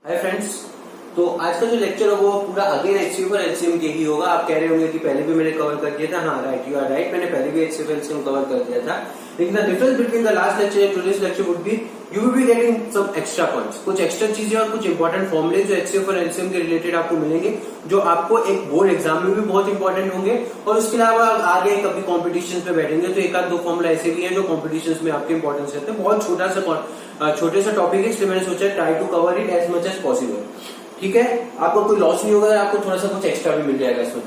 Hi friends. तो आज का जो लेक्चर होगा वो पूरा अगेन एचसीएफ और एलसीएम के ही होगा। आप कह रहे होंगे कि पहले भी मैंने कवर कर दिया था। हाँ राइट, यू आर राइट, मैंने पहले भी एचसीएफ एलसीएम कवर कर दिया था। लेकिन the difference between the last lecture and today's lecture would be you will be getting some extra points, कुछ एक्स्ट्रा चीजें और कुछ इंपॉर्टेंट फॉर्मुले जो एचसीएफ और एलसीएम के रिलेटेड आपको मिलेंगे, जो आपको एक बोर्ड एग्जाम में भी बहुत इंपॉर्टेंट होंगे। और उसके अलावा आगे कभी कॉम्पिटिशन में बैठेंगे तो एक आध दो फॉर्मुला ऐसे भी है जो कॉम्पिटिशन में आपके इंपॉर्टेंस रहते हैं। बहुत छोटे सा टॉपिक है, इसलिए मैंने सोचा try to cover it as much as possible. ठीक है, आपको कोई लॉस नहीं होगा, आपको थोड़ा सा कुछ एक्स्ट्रा भी मिल जाएगा इसमें।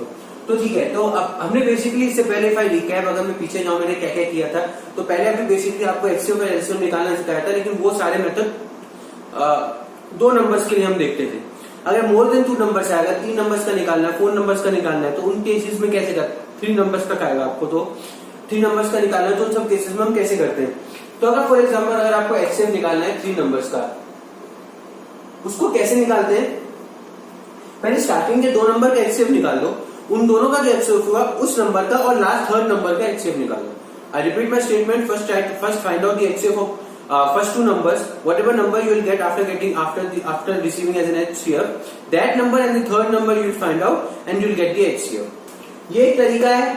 तो ठीक है। तो अब हमने बेसिकली इससे पहले इफ आई रिकैप, अगर मैं पीछे जाऊं मैंने क्या क्या किया था, तो पहले हमने बेसिकली आपको एचसीएफ और एलसीएम निकालना सिखाया था। लेकिन वो सारे मेथड 2 नंबर्स के लिए हम देखते थे। अगर मोर देन 2 नंबर्स आएगा, 3 नंबर्स का निकालना है, 4 नंबर्स का निकालना है, तो उन केसेस में कैसे करते, 3 नंबर्स तक आएगा आपको, तो 3 नंबर्स का निकालना है, तो उन सब केसेस में हम कैसे करते हैं। तो अगर फॉर एग्जाम्पल अगर आपको एचसीएफ निकालना है 3 नंबर्स का, उसको कैसे निकालते हैं। पहले स्टार्टिंग के 2 नंबर का एचसीएफ निकाल दो, उन दोनों का जो एचसीएफ हुआ उस नंबर का और लास्ट 3rd नंबर का एचसीएफ निकाल दो। I repeat my statement, first find out the HCF of first 2 numbers, whatever number you will get after receiving as an HCF, that number and the 3rd number you will find out and you will get the HCF. ये एक तरीका है,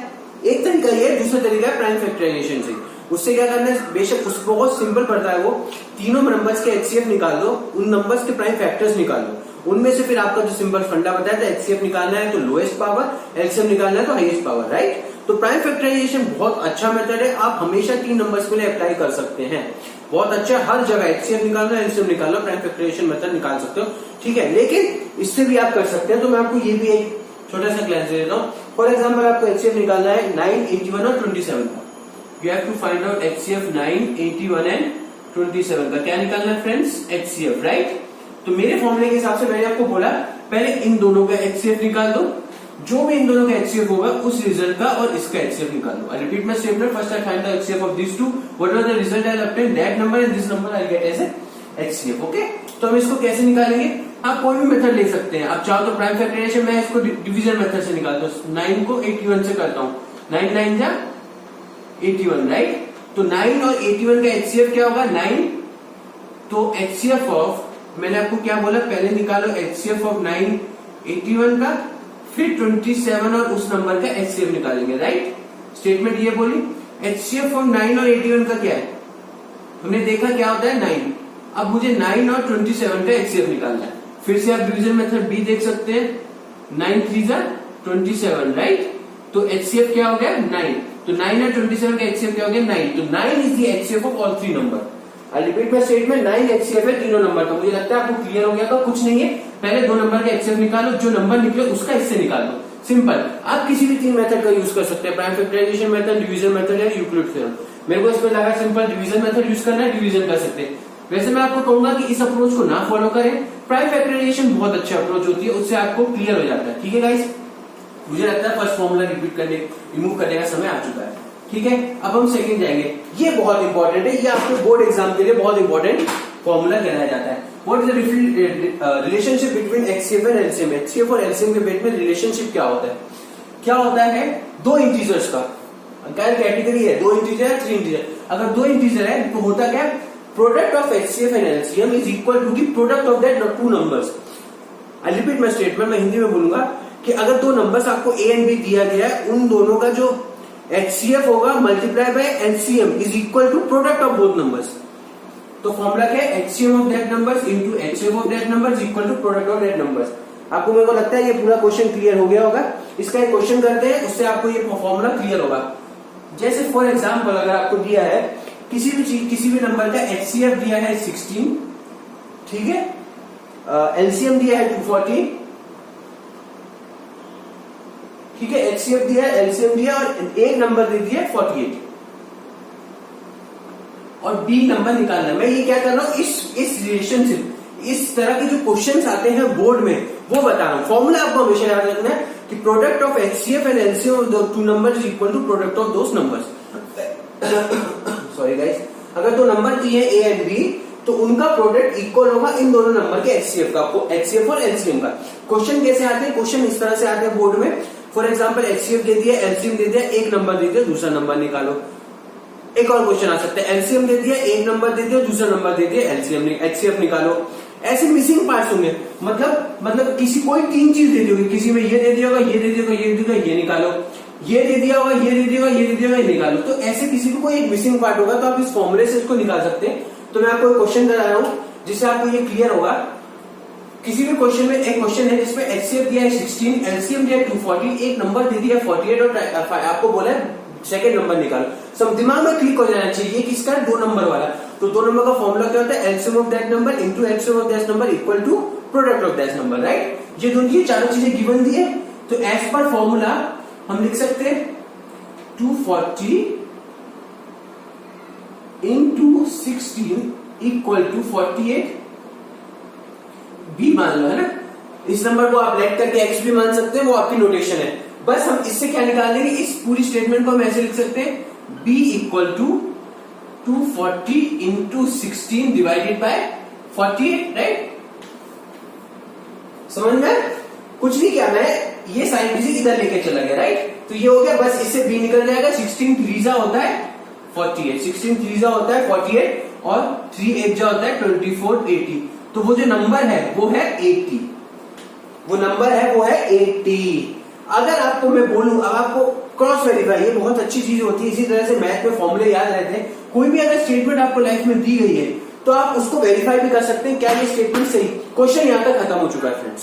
दूसरा तरीका है prime factorisation से। उससे क्या करना है, बेशक उसको बहुत सिंपल पड़ता है, वो तीनों नंबर्स के एचसीएफ निकाल दो, उन नंबर्स के प्राइम फैक्टर्स निकाल दो, उनमें से फिर आपका जो सिंपल फंडा बताया था, एचसीएफ निकालना है तो लोएस्ट पावर, एलसीएम निकालना है तो हाईएस्ट पावर, राइट। तो प्राइम फैक्टराइजेशन बहुत अच्छा मेथड है, आप हमेशा 3 नंबर्स के लिए अप्लाई कर सकते हैं। बहुत अच्छा, हर जगह एचसीएफ निकालना, एलसीएम निकालना, प्राइम फैक्टराइजेशन मेथड निकाल सकते हो। ठीक है, लेकिन इससे भी आप कर सकते हैं। तो मैं आपको ये भी एक छोटा सा क्लास दे देता हूँ। फॉर एग्जाम्पल आपको एचसीएफ निकालना है 9, 81 और 27 का। You have to find out HCF 9, 81 and 27 का। क्या निकालना है फ्रेंड्स, एचसीएफ, राइट। तो मेरे फॉर्मूले के हिसाब से मैंने आपको बोला पहले इन दोनों का एचसीएफ निकाल दो, जो भी इन दोनों का एचसीएफ होगा उस रिजल्ट का और इसका एचसीएफ निकाल दो। I repeat my statement, first I find the HCF of this two, whatever the result I obtain, that number and this number I get as HCF. Okay, तो हम इसको कैसे निकालेंगे, आप कोई भी मेथड ले सकते हैं। आप चाहो तो प्राइम फैक्टराइजेशन मैं इसको डिवीजन मेथड से निकालता हूँ। 9 को 81 से करता हूँ, 9 9 जा 81, राइट। तो 9 और 81 का एचसीएफ क्या होगा, 9। तो एचसीएफ ऑफ, मैंने आपको क्या बोला, पहले निकालो एचसीएफ ऑफ 9 81 का, फिर 27 और उस नंबर का एचसीएफ निकालेंगे, राइट। स्टेटमेंट ये बोली। एचसीएफ ऑफ 9 और 81 का क्या है, हमने देखा क्या होता है 9। अब मुझे 9 और 27 का एचसीएफ निकालना है। फिर से आप डिवीजन मेथड बी देख सकते हैं, 9 3 जा 27, राइट। तो एचसीएफ क्या हो गया 9। तो 9 और 27 का एचसीएफ क्या हो गया 9। तो 9 is the HCF of all 3 number. I repeat my statement, 9 HCF है तीनों नंबर का। मुझे लगता है आपको क्लियर हो गया तो कुछ नहीं है, पहले 2 नंबर का एचसीएफ निकालो, जो नंबर निकले उसका इससे निकाल दो, सिंपल। आप किसी भी 3 मेथड का यूज कर सकते हैं, prime factorisation method, division method या यूक्लिड थ्योरम। मेरे को इसमें लगा सिंपल डिवीजन मेथड यूज करना है, डिवीजन कर सकते हैं। वैसे मैं आपको कहूंगा कि इस अप्रोच को ना फॉलो करें, प्राइम फैक्टराइजेशन बहुत अच्छा अप्रोच होती है, उससे आपको क्लियर हो जाता है। ठीक है गाइस, मुझे लगता है फर्स्ट फॉर्मूला रिमूव करने का समय आ चुका है। ठीक है, अब हम सेकंड जाएंगे। ये बहुत इंपॉर्टेंट है, ये आपके बोर्ड एग्जाम के लिए बहुत इंपॉर्टेंट फॉर्मूला कहलाया जाता है। What is the relationship between HCF and LCM. HCF और एलसीएम के बीच में रिलेशनशिप क्या होता है, क्या होता है 2 इंटीजर्स का कैटेगरी है, 2 इंटीजर है, 3 इंटीजर। अगर 2 इंटीजर है तो होता क्या, product of HCF and LCM is equal to the product of that 2 numbers. I repeat my statement, मैं हिंदी में बोलूंगा कि अगर 2 नंबर्स आपको ए एंड बी दिया गया है, उन दोनों का जो एचसीएफ होगा multiply by LCM is equal to product of both numbers. तो फॉर्मूला क्या है, HCM of that numbers into HCF of that numbers equal to product of that numbers. आपको मेरे को लगता है ये पूरा क्वेश्चन क्लियर हो गया होगा। इसका एक क्वेश्चन करते हैं, उससे आपको ये फॉर्मूला क्लियर होगा। जैसे फॉर एग्जांपल अगर आपको दिया है किसी भी नंबर का एचसीएफ दिया है 16, ठीक है, एलसीएम दिया है 240, ठीक है, एचसीएफ दिया है, एलसीएम दिया और एक नंबर दे दिया 48 और बी नंबर निकालना है। मैं ये क्या कर रहा हूं, इस रिलेशनशिप, इस तरह के जो क्वेश्चंस आते हैं बोर्ड में वो बता रहा हूं। फॉर्मूला आपको हमेशा याद रखना है कि product of HCF and LCM of 2 numbers is equal to product of those numbers. Sorry guys, अगर 2 नंबर दिए ए एंड बी तो उनका प्रोडक्ट इक्वल होगा इन दोनों नंबर के एचसीएफ का। आपको एचसीएफ और एलसीएम का क्वेश्चन कैसे आते हैं, क्वेश्चन इस तरह से आते हैं बोर्ड में। फॉर एग्जाम्पल एचसीएफ दे दिया, एलसीएम दे दिया, एक नंबर दे दिया, दूसरा नंबर निकालो। एक और क्वेश्चन आ सकता है, एलसीएम दे दिया, एक नंबर दे दिया, दूसरा नंबर दे दिया, एचसीएफ निकालो। ऐसे मिसिंग पार्ट्स होंगे, मतलब किसी कोई 3 चीज दे दी होगी, किसी में ये दे दिया होगा, ये दे दिया होगा, ये दे दिया होगा, ये निकालो, ये दे दिया होगा, ये दे दिया होगा, ये दे दिया होगा, ये निकालो। तो ऐसे किसी को कोई एक मिसिंग पार्ट होगा, तो आप इस फॉर्मूले से इसको निकाल सकते हैं। तो मैं आपको एक क्वेश्चन करा रहा हूं जिससे आपको ये क्लियर होगा। किसी भी क्वेश्चन में एक क्वेश्चन है जिसमें एचसीएफ दिया है 16, एलसीएम दिया है 240, एक नंबर दे दिया है 48 और आपको बोला है सेकंड नंबर निकालो। सब दिमाग में क्लिक हो जाना चाहिए किसका, 2 नंबर वाला। तो 2 नंबर का फॉर्मूला क्या होता है, LCM of that number into LCM of that number equal to product of that number, right. ये दोनों की चारों चीजें गिवन दी है, तो एज पर फॉर्मूला हम लिख सकते हैं 240 इंटू 16 इक्वल टू 48 बी मान लो, है ना। इस नंबर को आप लेट करके एक्स भी मान सकते हैं, वो आपकी नोटेशन है। बस हम इससे क्या निकाल देंगे, इस पूरी स्टेटमेंट को हम ऐसे लिख सकते हैं, b equal to 240 into 16 divided by 48, right. समझ में कुछ नहीं किया, मैं ये साइन किसी इधर लेके चला गया, राइट। तो ये हो गया, बस इससे b निकल जाएगा। 16 3 होता है 48, 16 3 होता है 48 और 3 8 होता है 24 80। तो वो जो नंबर है वो है 80, वो नंबर है वो है 80। अगर आपको मैं बोलूं, अब आपको क्रॉस वेरीफाई, ये बहुत अच्छी चीज होती है। इसी तरह से मैथ में फॉर्मूले याद रहते हैं। कोई भी अगर स्टेटमेंट आपको लाइफ में दी गई है तो आप उसको वेरीफाई भी कर सकते हैं, क्या ये स्टेटमेंट सही। क्वेश्चन यहाँ तक खत्म हो चुका है फ्रेंड्स।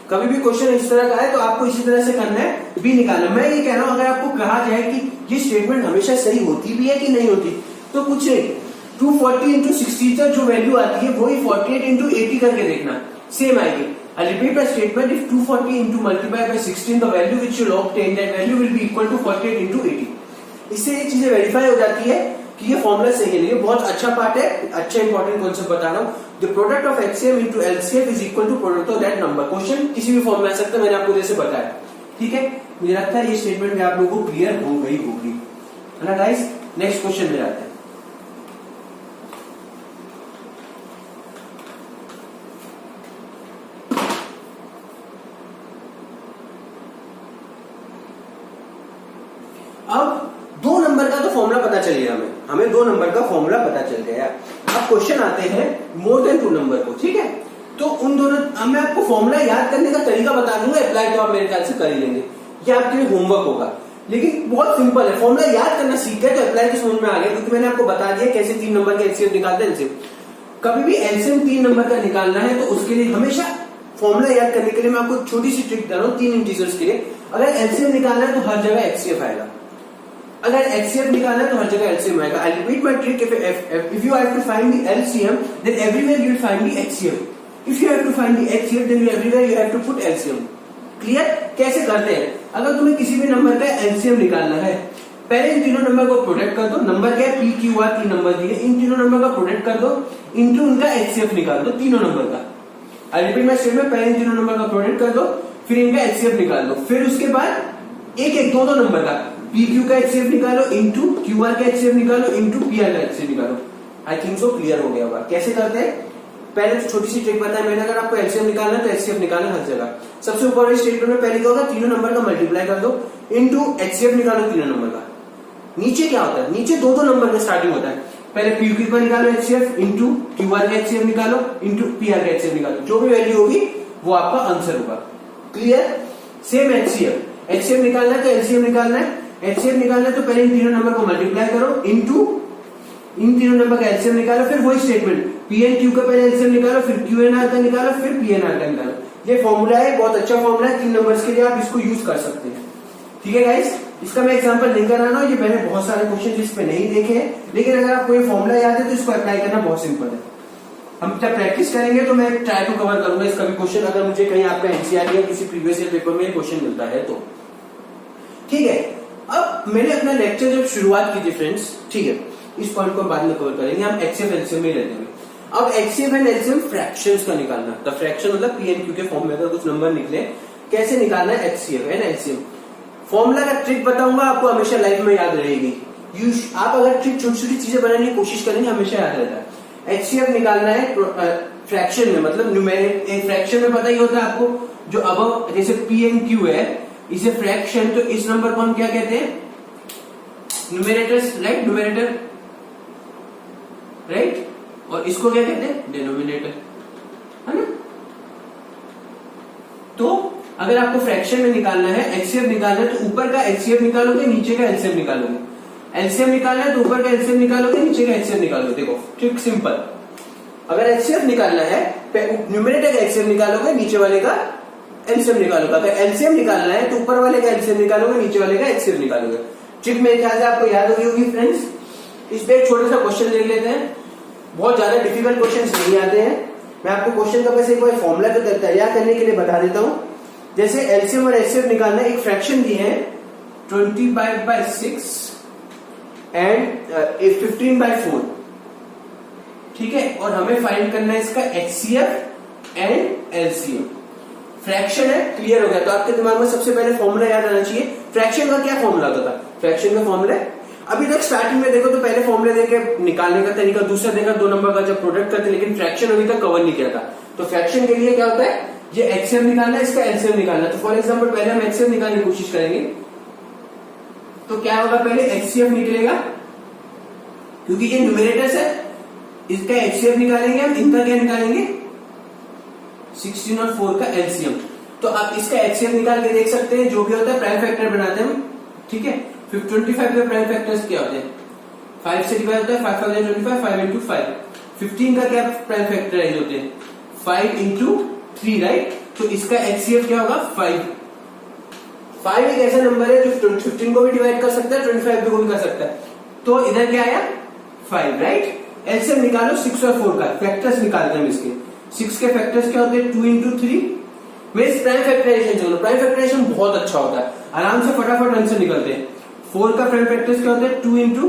कभी भी क्वेश्चन इस तरह का है तो आपको इसी तरह से करना है, बी निकालना। मैं ये कह रहा हूं, अगर आपको कहा जाए कि ये स्टेटमेंट हमेशा सही होती भी है कि नहीं होती, तो कुछ नहीं, 240 इंटू 60 तक जो वैल्यू आती है वही 48 इंटू 80 करके देखना, सेम आएगी। I repeat the statement, if 240 into multiply by 16, the value which you obtain, that value will be equal to 48 into 80. इससे ये चीजें वेरीफाई हो जाती है कि ये फॉर्मूला सही है। ये बहुत अच्छा पार्ट है, अच्छा इंपॉर्टेंट कॉन्सेप्ट बता रहा हूँ। The product of HCF into LCF is equal to product of that number. Question किसी भी फॉर्म में आ सकता है, मैंने आपको जैसे बताया, ठीक है। मुझे लगता है ये स्टेटमेंट में आप लोगों को क्लियर हो गई होगी, है ना गाइस। नेक्स्ट क्वेश्चन में आते हैं। अब 2 नंबर का तो फॉर्मूला पता चल गया, हमें 2 नंबर का फॉर्मूला पता चल गया। अब क्वेश्चन आते हैं मोर देन 2 नंबर को, ठीक है। तो उन दोनों, अब मैं आपको फॉर्मूला याद करने का तरीका बता दूंगा, अप्लाई तो आप मेरे ख्याल से कर ही लेंगे, ये आपके लिए होमवर्क होगा। लेकिन बहुत सिंपल है, फॉर्मूला याद करना सीख गए तो अप्लाई तो समझ में आ गया, क्योंकि मैंने आपको बता दिया कैसे 3 नंबर के एलसीएम निकालते हैं। एलसीएम कभी भी एलसीएम 3 नंबर का निकालना है तो उसके लिए हमेशा फॉर्मूला याद करने के लिए मैं आपको छोटी सी ट्रिक बता रहा हूँ 3 इंटीजर्स के लिए। अगर एलसीएम निकालना है तो हर जगह एचसीएफ आएगा, अगर एचसीएफ निकालना है तो हर जगह एलसीएम आएगा। I repeat my trick, if you have to find the LCM then everywhere you will find the HCF, if you have to find the HCF then everywhere you have to put LCM. Clear? कैसे करते हैं, अगर तुम्हें किसी भी number का LCM निकालना है, पहले इन तीनों नंबर को प्रोडक्ट कर दो। नंबर क्या है, पी क्यू आर, 3 नंबर दिए, इन तीनों नंबर का प्रोडक्ट कर दो, इनटू उनका एचसीएफ निकाल दो तीनों नंबर का। आई रिपीट माय स्टेटमेंट, पहले इन तीनों नंबर का प्रोडक्ट कर दो, फिर इनका एचसीएफ निकाल दो, फिर उसके बाद एक एक 2 नंबर का पी क्यू का एचसीएफ निकालो, इंटू क्यू आर का एचसीएफ निकालो, इंटू पी आर का एचसीएफ निकालो। आई थिंक सो क्लियर हो गया होगा। कैसे करते हैं, पहले तो छोटी सी ट्रिक बताया मैंने, अगर आपको एलसीएम निकालना है तो एचसीएफ निकालना हर जगह। सबसे ऊपर वाली स्टेटमेंट में पहले क्या होगा, तीनों नंबर का मल्टीप्लाई कर दो, इंटू एचसीएफ निकालो तीनों नंबर का। नीचे क्या होता है, नीचे 2 नंबर का स्टार्टिंग होता है, पहले पी क्यू का निकालो एचसीएफ, इंटू क्यू आर का एचसीएफ निकालो, इंटू पी आर का एचसीएफ निकालो, जो भी वैल्यू होगी वो आपका आंसर होगा। क्लियर? सेम एचसीएफ, एचसीएफ निकालना है तो एलसीएम निकालना है, एचसीएफ निकालना है तो पहले इन तीनों नंबर को मल्टीप्लाई करो, इंटू इन तीनों नंबर का एलसीएम निकालो, फिर वही स्टेटमेंट पी एन क्यू का पहले एलसीएम निकालो, फिर क्यू एन आर का निकालो, फिर पी एन आर का निकालो। ये फॉर्मूला है, बहुत अच्छा फॉर्मूला है, 3 नंबर्स के लिए आप इसको यूज कर सकते हैं। ठीक है गाइस, इसका मैं एग्जांपल नहीं कर रहा हूं, ये मैंने बहुत सारे क्वेश्चन जिस पे नहीं देखे हैं, लेकिन अगर आपको ये फॉर्मूला याद है तो इसको अप्लाई करना बहुत सिंपल है। हम जब प्रैक्टिस करेंगे तो मैं ट्राई टू कवर करूंगा इसका भी क्वेश्चन, अगर मुझे कहीं आपका एनसीईआरटी या किसी प्रीवियस ईयर पेपर में क्वेश्चन मिलता है तो। ठीक है, अब मैंने अपना लेक्चर जब शुरुआत की थी फ्रेंड्स, ठीक है, इस पॉइंट को बाद में कवर करेंगे, हम एचसीएफ एलसीएम में रहते हैं। अब एचसीएफ एंड एलसीएम फ्रैक्शंस का निकालना, द फ्रैक्शन मतलब पी एन क्यू के फॉर्म में अगर कुछ नंबर निकले, कैसे निकालना है एचसीएफ एंड एलसीएम। फॉर्मूला का ट्रिक बताऊंगा, आपको हमेशा लाइफ में याद रहेगी। आप अगर ट्रिक छोटी छोटी चीजें बनाने की कोशिश करेंगे हमेशा याद रहता है। एचसीएफ निकालना है फ्रैक्शन में, मतलब न्यूमेरिक, एक फ्रैक्शन में पता ही होता है आपको, जो अब जैसे पी एन क्यू है, इसे फ्रैक्शन, तो इस नंबर को हम क्या कहते हैं, न्यूमेरेटर्स, राइट, न्यूमेरेटर, राइट, और इसको क्या कहते हैं, डिनोमिनेटर। तो अगर आपको फ्रैक्शन में निकालना है, एचसीएफ निकालना है, तो ऊपर का एचसीएफ निकालोगे, नीचे का एलसीएम निकालोगे। एलसीएम निकालना है तो ऊपर का एलसीएम निकालोगे, नीचे का एचसीएफ निकालोगे। देखो ट्रिक सिंपल, अगर एचसीएफ निकालना है न्यूमरेटर का एचसीएफ निकालोगे, नीचे वाले का एलसीएम निकालोगे। अगर एलसीएम निकालना है तो ऊपर वाले का एलसीएम निकालोगे, नीचे वाले का एचसीएफ निकालोगे। ट्रिक मेरे ख्याल से आपको याद होगी फ्रेंड्स। इस पे एक छोटा सा क्वेश्चन देख लेते हैं, बहुत ज्यादा डिफिकल्ट क्वेश्चन नहीं आते हैं। मैं आपको क्वेश्चन का बस एक बार फॉर्मूला तो तैयार करने के लिए बता देता हूं। जैसे एलसीएम और एचसीएफ निकालना, एक फ्रैक्शन दी है 25/6 एंड 15/4, ठीक है, और हमें फाइंड करना है इसका एचसीएफ एंड एलसीएम। फ्रैक्शन है, क्लियर हो गया। तो आपके दिमाग में सबसे पहले फॉर्मूला याद आना चाहिए। फ्रैक्शन का क्या फॉर्मूला होता था? फ्रैक्शन का फॉर्मूला अभी तक स्टार्टिंग में देखो तो पहले फॉर्मूले देके निकालने का तरीका, दूसरा देखा 2 नंबर का जब प्रोडक्ट करते, लेकिन फ्रैक्शन अभी तक कवर नहीं किया था। तो फ्रैक्शन के लिए क्या होता है, ये एचसीएफ निकालना है, इसका एलसीएम निकालना है। तो फॉर एग्जांपल पहले हम एचसीएफ निकालने की कोशिश करेंगे, तो क्या होगा, पहले एचसीएफ निकलेगा, क्योंकि ये न्यूमरेटर्स है, इसका एचसीएफ निकालेंगे हम, इनका क्या निकालेंगे 16 और 4 का एलसीएम। तो आप इसका एचसीएफ निकाल के देख सकते हैं, जो भी होता है प्राइम फैक्टर बनाते हैं हम, ठीक है। 25 के प्राइम फैक्टर्स क्या होते हैं, 5 से डिवाइड होता है, 5 5 25, 5 into 5। 15 का क्या प्राइम फैक्टराइज होते हैं, 5 into 3, राइट। तो इसका एचसीएफ क्या होगा 5। 5 एक ऐसा नंबर है जो 15 को भी डिवाइड कर सकता है, 25 को भी कर सकता है। तो इधर क्या आया 5, राइट। एलसीएम निकालो 6 और 4 का, फैक्टर्स निकालते हैं इसके। 6 के फैक्टर्स क्या होते हैं 2 into 3। मैं इस प्राइम फैक्टराइजेशन चलो, प्राइम फैक्टराइजेशन बहुत अच्छा होता है, आराम से फटाफट आंसर निकलते हैं। 4 का प्राइम फैक्टर्स क्या होता है 2 into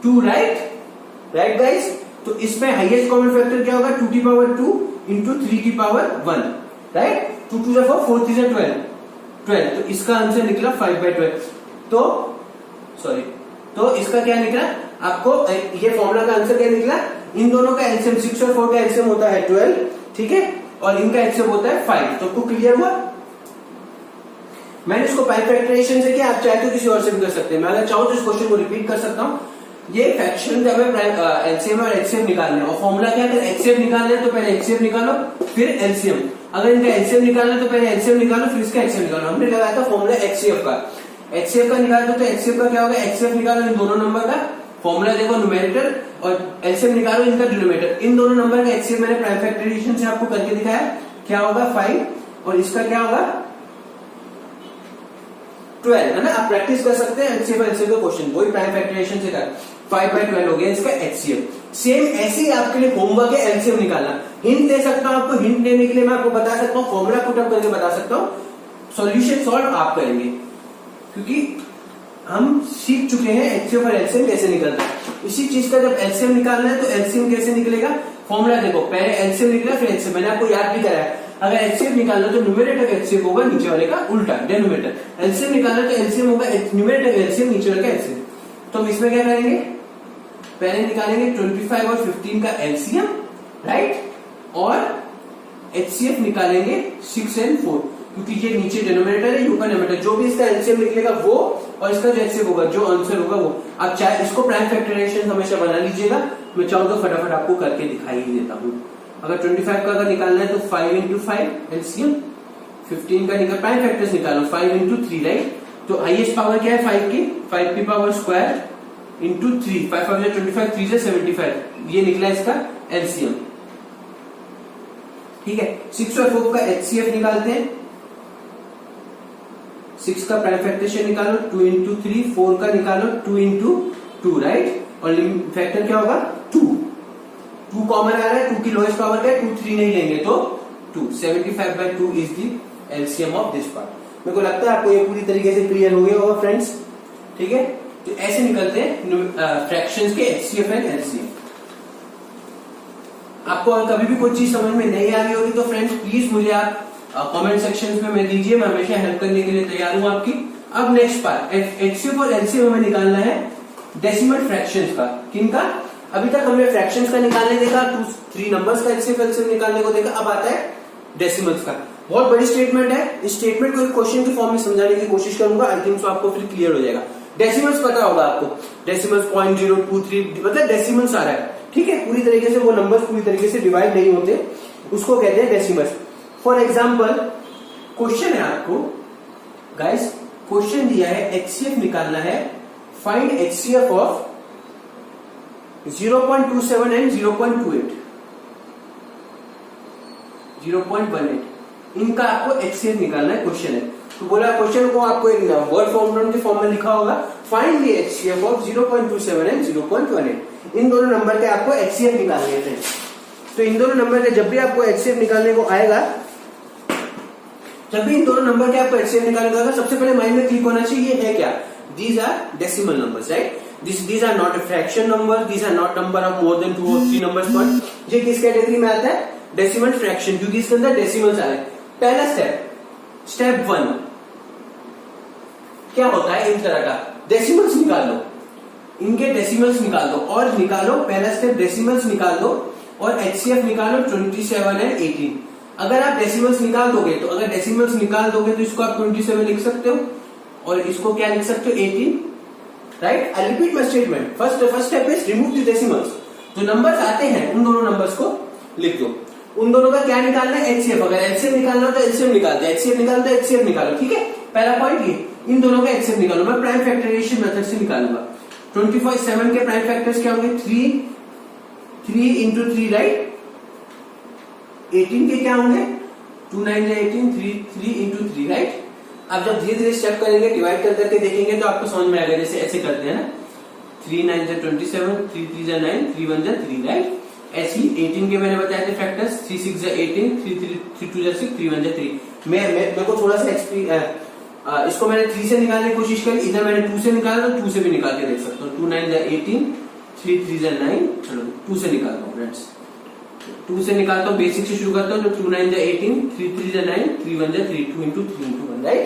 2, राइट गाइस। तो इसमें हाईएस्ट कॉमन फैक्टर क्या होगा 2^2 into 3^1, राइट। 2 2 4, 4 3 12। तो इसका आंसर निकला 5/12। तो इसका क्या निकला आपको, ये फॉर्मूला का आंसर क्या निकला, इन दोनों का एलसीएम 6 और 4 का एलसीएम होता है 12, ठीक है, और इनका एलसीएम होता है 5। तो आपको क्लियर हुआ। मैंने इसको प्राइम फैक्टराइजेशन से किया, आप चाहे तो किसी और से भी कर सकते हैं। मैं अगर चाहूं तो इस क्वेश्चन को रिपीट कर सकता हूं। ये फ्रैक्शन जब हमें एलसीएम और एचसीएफ निकालना है, और फॉर्मूला क्या है, एचसीएफ निकालना है तो पहले एचसीएफ निकालो फिर एलसीएम। अगर इनका एलसीएम निकालना है तो पहले एलसीएम निकालो फिर इसका एचसीएफ निकालो। हमने लगाया था फॉर्मूला एचसीएफ का, एचसीएफ का निकालते तो एचसीएफ का क्या होगा, एचसीएफ निकालो इन दोनों नंबर का, फॉर्मूला देखो न्यूमेरेटर, और एलसीएम निकालो इनका डिनोमिनेटर। इन दोनों नंबर का एचसीएफ मैंने प्राइम फैक्टराइजेशन से आपको करके दिखाया, क्या होगा 5, और इसका क्या होगा 12, है ना। आप प्रैक्टिस कर सकते हैं एचसीएफ एलसीएम का क्वेश्चन, वही प्राइम फैक्टराइजेशन से कर। 5/12 हो गया इसका एचसीएफ। सेम ऐसे ही आपके लिए होमवर्क है एलसीएम निकालना। हिंट दे सकता हूं आपको, हिंट देने के लिए मैं आपको बता सकता हूँ, फॉर्मूला पुट अप करके बता सकता हूँ, सॉल्यूशन सॉल्व आप करेंगे, क्योंकि हम सीख चुके हैं एचसीएफ और एलसीएम कैसे निकलता है। इसी चीज का जब एलसीएम निकालना है तो एलसीएम कैसे निकलेगा, फॉर्मूला देखो, पहले एलसीएम निकला फिर एचसीएफ। मैंने आपको याद भी कराया, अगर एचसीएफ निकालना तो न्यूमरेटर का एचसीएफ होगा, नीचे वाले का उल्टा डिनोमिनेटर। एलसीएम निकालना तो एलसीएम होगा न्यूमरेटर का एलसीएम, नीचे वाले का एलसीएम। तो हम इसमें क्या करेंगे, पहले निकालेंगे 25 और 15 का एलसीएम, राइट, और एचसीएफ निकालेंगे 6 और 4, क्योंकि ये नीचे डिनोमिनेटर है, ऊपर न्यूमरेटर। जो भी इसका एलसीएम निकलेगा वो, और इसका जो एचसीएफ होगा, जो आंसर होगा वो। आप चाहे इसको प्राइम फैक्टराइजेशन हमेशा बना लीजिएगा, मैं चाहूँ तो फटाफट आपको करके दिखाई ही देता हूँ। अगर 25 का अगर निकालना है तो 5 into 5 एलसीएम, 15 का निकाल प्राइम फैक्टर्स निकालो 5 into 3, राइट। तो हाईएस्ट पावर क्या है 5 की, 5 की पावर स्क्वायर into 3, 5 5 25, 3 से 75, ये निकला इसका एलसीएम, ठीक है। 6 और 4 का एचसीएफ निकालते हैं, 6 का प्राइम फैक्टराइजेशन निकालो 2 into 3, 4 का निकालो 2 into 2, राइट, और फैक्टर क्या होगा 2 कॉमन आ रहा है, 2 की लोएस्ट पावर क्या है 2, 3 नहीं लेंगे तो 2, 75/2 is the LCM of this part. मेरे को लगता है आपको ये पूरी तरीके से क्लियर हो गया होगा फ्रेंड्स, ठीक है। तो ऐसे निकलते हैं फ्रैक्शंस के एचसीएफ एंड एलसीएम। आपको कभी भी कोई चीज समझ में नहीं आ रही होगी तो फ्रेंड्स प्लीज मुझे आप कमेंट सेक्शन में दीजिए, मैं हमेशा हेल्प करने के लिए तैयार हूं आपकी। अब नेक्स्ट पार्ट, एचसीएफ और एलसीएम हमें निकालना है डेसिमल फ्रैक्शंस का। किनका, अभी तक हमने फ्रैक्शंस का निकालने देखा, 2-3 नंबर्स का एचसीएफ एलसीएम निकालने को देखा, अब आता है डेसिमल्स का। बहुत बड़ी स्टेटमेंट है, इस स्टेटमेंट को एक क्वेश्चन के फॉर्म में समझाने की कोशिश करूंगा, आई थिंक सो आपको फिर क्लियर हो जाएगा। डेसिमल्स पता होगा आपको, डेसिमल्स 0.023 मतलब डेसिमल्स आ रहा है, ठीक है। पूरी तरीके से वो नंबर्स पूरी तरीके से डिवाइड नहीं होते, उसको कहते हैं डेसिमल्स। फॉर एग्जाम्पल क्वेश्चन है आपको गाइस, क्वेश्चन दिया है एचसीएफ निकालना है, फाइंड एचसीएफ ऑफ 0.27 एंड 0.28, 0.18, इनका आपको एचसीएफ निकालना है, क्वेश्चन है। तो बोला क्वेश्चन को आपको एक वर्ड फॉर्म के फॉर्म में लिखा होगा, find the HCF of 0.27 and 0.18, इन दोनों नंबर के आपको एचसीएफ निकालने थे। तो इन दोनों नंबर के जब भी आपको एचसीएफ निकालने को आएगा, जब भी इन दोनों नंबर के आपको एचसीएफ निकालने को आएगा, सबसे पहले माइंड में क्लिक होना चाहिए है क्या, these are decimal numbers, right. These are not a fraction number, these are not number of more than 2 or 3 numbers, but ये किस कैटेगरी में आता है, डेसिमल फ्रैक्शन, क्योंकि इसके अंदर डेसिमल्स आ रहे हैं। पहला स्टेप 1 क्या होता है, इन तरह का डेसिमल्स निकाल लो, इनके डेसिमल्स निकाल दो और निकालो, पहला स्टेप डेसिमल्स निकाल दो और एचसीएफ निकालो 27 एंड 18। अगर आप डेसिमल्स निकाल दोगे तो, अगर डेसिमल्स निकाल दोगे तो इसको आप 27 लिख सकते हो और इसको क्या लिख सकते हो, 18, right. I repeat my statement, first step is remove the decimals, जो नंबर्स आते हैं उन दोनों नंबर्स को लिख दो, उन दोनों का क्या निकालना है, एचसीएफ। अगर एचसीएफ निकालना हो तो एचसीएफ निकाल दो, एचसीएफ निकालो तो एचसीएफ निकालो, ठीक है। पहला पॉइंट ये, इन दोनों का एचसीएफ निकालो। मैं प्राइम फैक्टराइजेशन मेथड से निकालूंगा। 27 के प्राइम फैक्टर्स क्या होंगे, 3 into 3, राइट। 18 के क्या होंगे, 2 9 18, 3 into 3, राइट। आप जब धीरे धीरे स्टेप करेंगे, डिवाइड कर करके देखेंगे तो आपको समझ में आएगा, जैसे ऐसे करते हैं ना, 3 9 27, 3 3 9, 3 1 3, राइट। ऐसी 18 के मैंने बताया थे फैक्टर्स, 3 6 18, 3 2 6, 3 1 3। मेरे को थोड़ा सा इसको मैंने 3 से निकालने की कोशिश करी, इधर मैंने 2 से निकाला, तो 2 से भी निकाल के देख सकता हूँ। 2 9 18, 3 3 9, चलो 2 से निकालता हूँ फ्रेंड्स, 2 से निकालता हूँ, बेसिक से शुरू करता हूँ। तो 2 9 18, 3 3 9, 3 1 3, 2 into 3 into 1, राइट।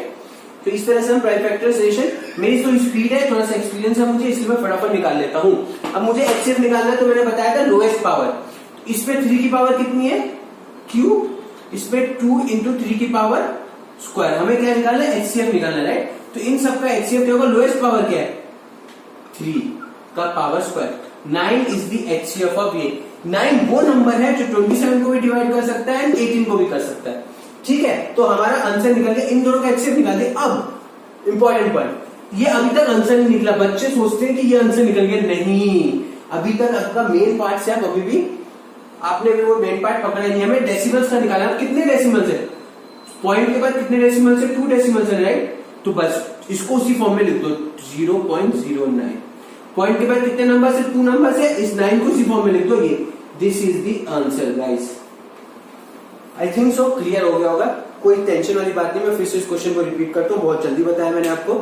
तो इस तरह से हम प्राइम फैक्टराइजेशन, मेरी तो स्पीड है, थोड़ा सा एक्सपीरियंस है मुझे, इसलिए मैं फटाफट निकाल लेता हूँ। अब मुझे एचसीएफ निकालना है, तो मैंने बताया था लोएस्ट पावर, इस पे 3 की पावर कितनी है, क्यूब, इस पे 2 into 3 की पावर स्क्वायर। हमें क्या निकालना है, एचसीएफ निकालना है, राइट। तो इन सबका एचसीएफ क्या होगा, लोएस्ट पावर क्या है, 3 का power square. 9 is the HCF of ये। 9 वो नंबर है जो 27 को भी डिवाइड कर सकता है एंड 18 को भी कर सकता है, ठीक है। तो हमारा आंसर निकल गया, इन दोनों का एचसीएफ निकाल दे। अब इंपॉर्टेंट पॉइंट, ये अभी तक आंसर नहीं निकला। बच्चे सोचते हैं कि ये आंसर निकल गया, नहीं, अभी तक आपका मेन पार्ट से आप अभी भी आपने भी वो मेन पार्ट पकड़ा नहीं। हमें डेसिमल्स का निकालना, कितने डेसिमल्स है, पॉइंट के बाद कितने डेसिमल्स है, 2 डेसिमल्स है, राइट। तो बस इसको उसी फॉर्म में लिख दो, 0.09। पॉइंट के बाद कितने नंबर है, 2 नंबर है, इस 9 को उसी फॉर्म में लिख दो, ये this is the answer guys. I think so clear हो गया होगा, कोई टेंशन वाली बात नहीं। मैं फिर से इस क्वेश्चन को रिपीट करता हूँ, बहुत जल्दी बताया मैंने आपको।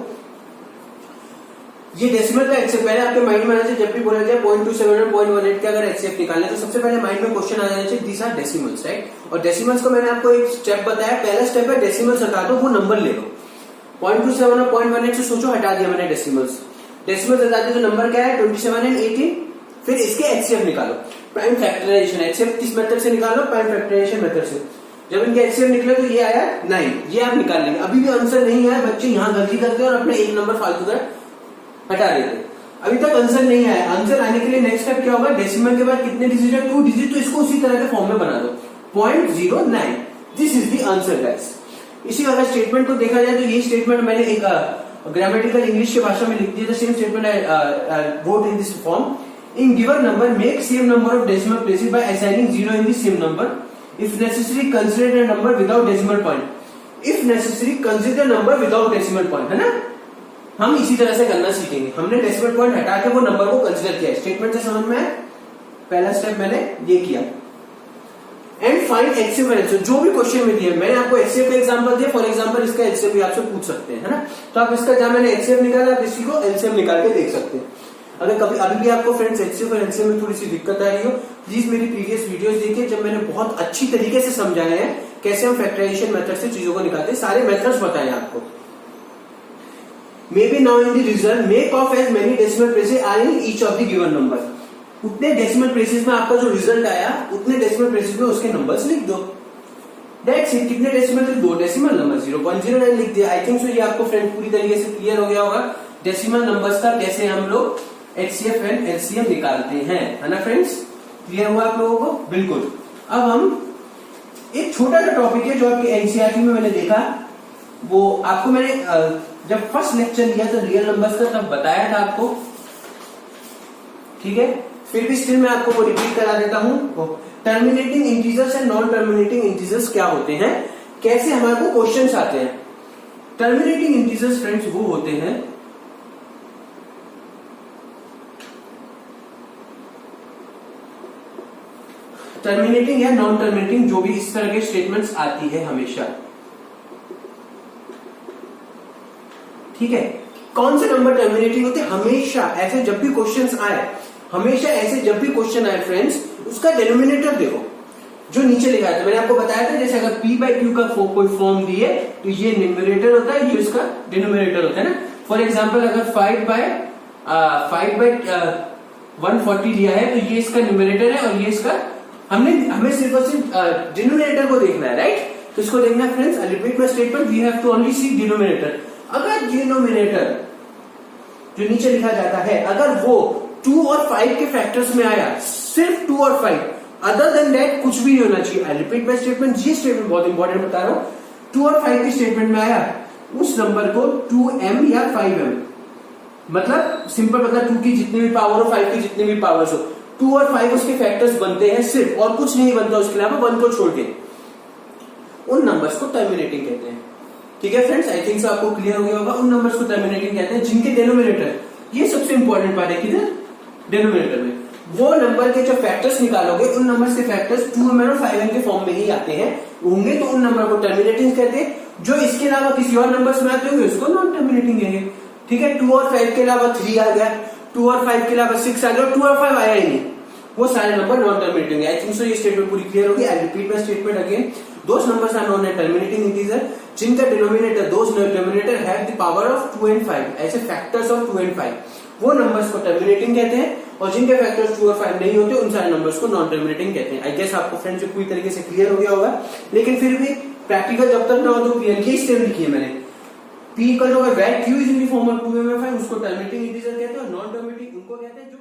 ये डेसिमल का एचसीएफ पहले आपके माइंड में आना चाहिए, जब भी बोला जाए 0.27 और 0.18 का अगर एचसीएफ निकालना है तो सबसे पहले माइंड में क्वेश्चन आ जाना चाहिए, दीज आर डेसिमल्स, राइट। और डेसिमल्स को मैंने आपको एक स्टेप बताया, पहला स्टेप है डेसिमल्स हटा दो, वो नंबर ले लो। 0.27 और 0.18 से सोचो, हटा दिया मैंने डेसिमल्स, डेसिमल्स हटा दिया तो नंबर क्या है, 27 एंड 18। फिर इसके एचसीएफ निकालो, प्राइम फैक्टराइजेशन। एचसीएफ किस मेथड से निकालो, प्राइम फैक्टराइजेशन मेथड से। जब इनके एचसीएफ निकले तो ये आया 9, ये आप निकाल लेंगे। अभी भी आंसर नहीं आया, बच्चे यहाँ गलती करते हैं और अपने एक नंबर फालतू का हटा देते। अभी तक आंसर नहीं आया, आंसर आने के लिए नेक्स्ट स्टेप क्या होगा, डेसिमल के बाद कितने डिजिट है, 2 डिजिट, तो इसको उसी तरह के फॉर्म में बना दो, 0.09। This is the answer guys. इसी अगर स्टेटमेंट को देखा जाए तो ये स्टेटमेंट मैंने एक ग्रामेटिकल इंग्लिश की भाषा में लिख दिया था। Same statement I wrote in this form, in given number make same number of decimal places by assigning 0 in the same number, if necessary consider a number without decimal point. If necessary consider number without decimal point, है ना। हम इसी तरह से करना सीखेंगे। हमने decimal point हटा के वो नंबर को कंसीडर किया। स्टेटमेंट से समझ में आया, पहला स्टेप मैंने ये किया। And find HCF and LCM, जो भी क्वेश्चन में दिया, मैंने आपको एचसीएफ का एग्जांपल दिया, फॉर एग्जांपल इसका एलसीएम भी आपसे पूछ सकते हैं, है ना। तो आप इसका जहां मैंने एचसीएफ निकाला, आप इसी को एलसीएम निकाल के देख सकते हैं। अगर कभी अभी भी आपको फ्रेंड्स एचसीएफ और एलसीएम में थोड़ी सी दिक्कत आ रही हो, प्लीज मेरी प्रीवियस वीडियोस देखिए, जब मैंने बहुत अच्छी तरीके से समझाया है कैसे हम फैक्टराइजेशन मेथड से चीजों को निकालते हैं, सारे मेथड्स बताए आपको। May be now in the result make of as many decimal places are in each of the given number. उतने डेसिमल प्लेसेस में आपका जो रिजल्ट आया, उतने डेसिमल प्लेसेस में उसके नंबर्स लिख दो। That's it. कितने डेसिमल थे, 2 डेसिमल नंबर, 0.09 लिख दिया। आई थिंक सो ये आपको फ्रेंड पूरी तरीके से क्लियर हो गया होगा डेसिमल नंबर्स का कैसे हम लोग एचसीएफ एंड एलसीएम निकालते हैं, है ना फ्रेंड्स। क्लियर हुआ आप लोगों को, बिल्कुल। अब हम एक छोटा सा टॉपिक है जो आपके एनसीईआरटी में मैंने देखा, वो आपको मैंने जब फर्स्ट लेक्चर लिया था रियल नंबर्स का तब बताया था आपको, ठीक है। फिर भी स्टिल मैं आपको वो रिपीट करा देता हूं। Terminating integers and non terminating integers क्या होते हैं, कैसे हमारे को क्वेश्चंस आते हैं। टर्मिनेटिंग इंटीजर्स फ्रेंड्स वो होते हैं टर्मिनेटिंग या नॉन टर्मिनेटिंग, जो भी इस तरह के स्टेटमेंट्स आती है हमेशा, ठीक है। कौन से नंबर टर्मिनेटिंग होते हैं, हमेशा ऐसे जब भी क्वेश्चंस आए, हमेशा ऐसे जब भी क्वेश्चन आए फ्रेंड्स, उसका डिनोमिनेटर देखो जो नीचे लिखा है। तो मैंने आपको बताया था जैसे अगर p/q का कोई फॉर्म दिए तो ये न्यूमरेटर होता है, ये उसका डिनोमिनेटर होता है ना। फॉर एग्जांपल अगर 5/140 दिया है तो ये इसका न्यूमरेटर है और ये इसका, हमें सिर्फ और सिर्फ डिनोमिनेटर को देखना है, राइट। तो इसको देखना है friends, I repeat my statement, we have to only see denominator. अगर डिनोमिनेटर जो नीचे लिखा जाता है अगर वो 2 और 5 के फैक्टर्स में आया, सिर्फ 2 और 5, अदर देन दैट कुछ भी नहीं होना चाहिए। आई रिपीट माय स्टेटमेंट, ये स्टेटमेंट बहुत इंपॉर्टेंट बता रहा हूं। 2 और 5 के स्टेटमेंट में आया, उस नंबर को 2m या 5m, मतलब सिंपल, मतलब 2 की जितनी भी पावर हो, 5 की जितनी भी पावर्स हो, 2 और 5 उसके फैक्टर्स बनते हैं सिर्फ, और कुछ नहीं बनता उसके अलावा 1 को छोड़ के, उन नंबर्स को टर्मिनेटिंग कहते हैं। ठीक है फ्रेंड्स, आई थिंक सो आपको क्लियर हो गया होगा। उन नंबर्स को टर्मिनेटिंग कहते हैं जिनके डिनोमिनेटर, ये सबसे इंपॉर्टेंट पार्ट है किधर, डिनोमिनेटर में, वो नंबर के जो फैक्टर्स निकालोगे उन नंबर्स के फैक्टर्स 2m और 5m के फॉर्म में ही आते हैं होंगे, तो उन नंबर को टर्मिनेटिंग कहते हैं। जो इसके अलावा किसी और नंबर्स में आते होंगे उसको नॉन टर्मिनेटिंग कहेंगे। ठीक है, 2 और 5 के अलावा 3 आ गया, 2 और 5 के अलावा 6 आ गया, 2 और 5 आया ही नहीं, वो सारे नंबर नॉन टर्मिनेटिंग है। आई थिंक सो ये स्टेटमेंट पूरी क्लियर होगी। I repeat my statement again, those numbers are known as terminating integer जिनका denominator, those terminator have the power of 2 and 5, ऐसे फैक्टर्स ऑफ 2 and 5, वो numbers को terminating कहते हैं। और जिनके फैक्टर्स 2 और 5 नहीं होते उन सारे नंबर्स को नॉन टर्मिनेटिंग कहते हैं। आई गेस आपको फ्रेंड्स पूरी तरीके से क्लियर हो गया होगा, लेकिन फिर भी प्रैक्टिकल जब तक ना हो तो पीएन की स्टेप लिखी है मैंने, p equal to where q is in the form of 2m5, उसको टर्मिनेटिंग इंटीजर कहते हैं, और नॉन टर्मिनेटिंग उनको कहते हैं जो